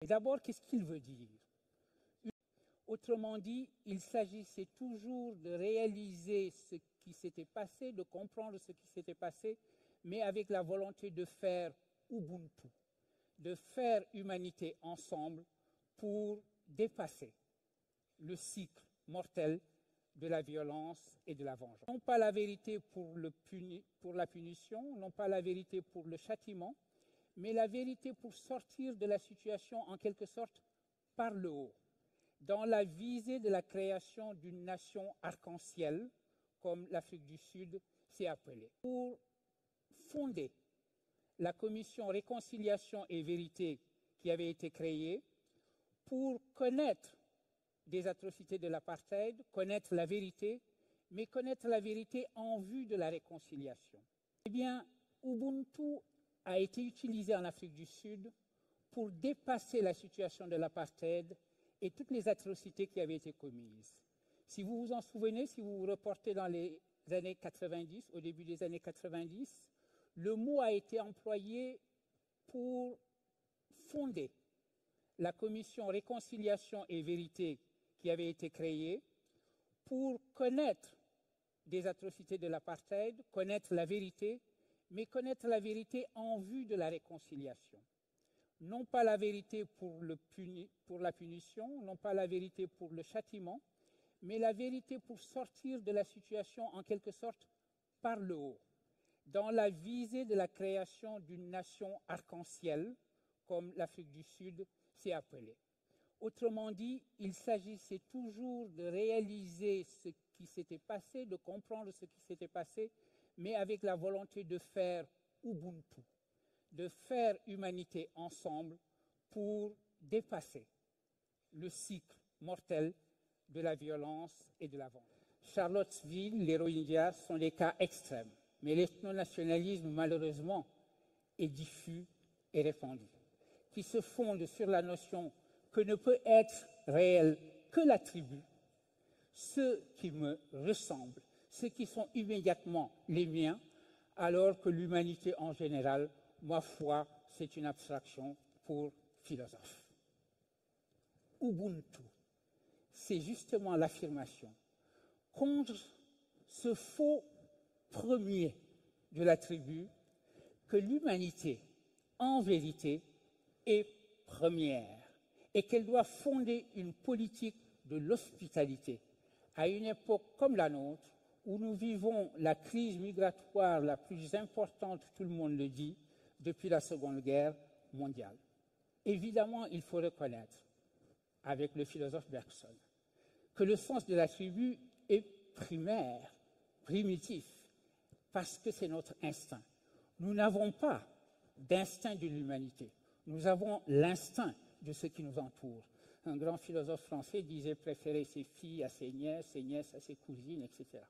Et d'abord, qu'est-ce qu'il veut dire? Autrement dit, il s'agissait toujours de réaliser ce qui s'était passé, de comprendre ce qui s'était passé, mais avec la volonté de faire Ubuntu, de faire humanité ensemble pour dépasser le cycle mortel de la violence et de la vengeance. Non pas la vérité pour la punition, non pas la vérité pour le châtiment, mais la vérité pour sortir de la situation en quelque sorte par le haut, dans la visée de la création d'une nation arc-en-ciel, comme l'Afrique du Sud s'est appelée. Pour fonder la commission Réconciliation et Vérité qui avait été créée, pour connaître des atrocités de l'apartheid, connaître la vérité, mais connaître la vérité en vue de la réconciliation. Eh bien, Ubuntu a été utilisé en Afrique du Sud pour dépasser la situation de l'apartheid et toutes les atrocités qui avaient été commises. Si vous vous en souvenez, si vous vous reportez dans les années 90, au début des années 90, le mot a été employé pour fonder la commission Réconciliation et Vérité qui avait été créée pour connaître des atrocités de l'apartheid, connaître la vérité, mais connaître la vérité en vue de la réconciliation. Non pas la vérité pour la punition, non pas la vérité pour le châtiment, mais la vérité pour sortir de la situation en quelque sorte par le haut, dans la visée de la création d'une nation arc-en-ciel, comme l'Afrique du Sud s'est appelée. Autrement dit, il s'agissait toujours de réaliser ce qui s'était passé, de comprendre ce qui s'était passé, mais avec la volonté de faire Ubuntu, de faire humanité ensemble pour dépasser le cycle mortel de la violence et de la vengeance. Charlottesville, les Rohingyas sont des cas extrêmes, mais l'ethnonationalisme, malheureusement, est diffus et répandu, qui se fonde sur la notion que ne peut être réel que la tribu, ceux qui me ressemblent, ceux qui sont immédiatement les miens, alors que l'humanité en général, ma foi, c'est une abstraction pour philosophes. Ubuntu, c'est justement l'affirmation contre ce faux premier de la tribu que l'humanité, en vérité, est première et qu'elle doit fonder une politique de l'hospitalité à une époque comme la nôtre où nous vivons la crise migratoire la plus importante, tout le monde le dit, depuis la Seconde Guerre mondiale. Évidemment, il faut reconnaître, avec le philosophe Bergson, que le sens de la tribu est primaire, primitif, parce que c'est notre instinct. Nous n'avons pas d'instinct de l'humanité. Nous avons l'instinct de ce qui nous entoure. Un grand philosophe français disait préférer ses filles à ses nièces à ses cousines, etc.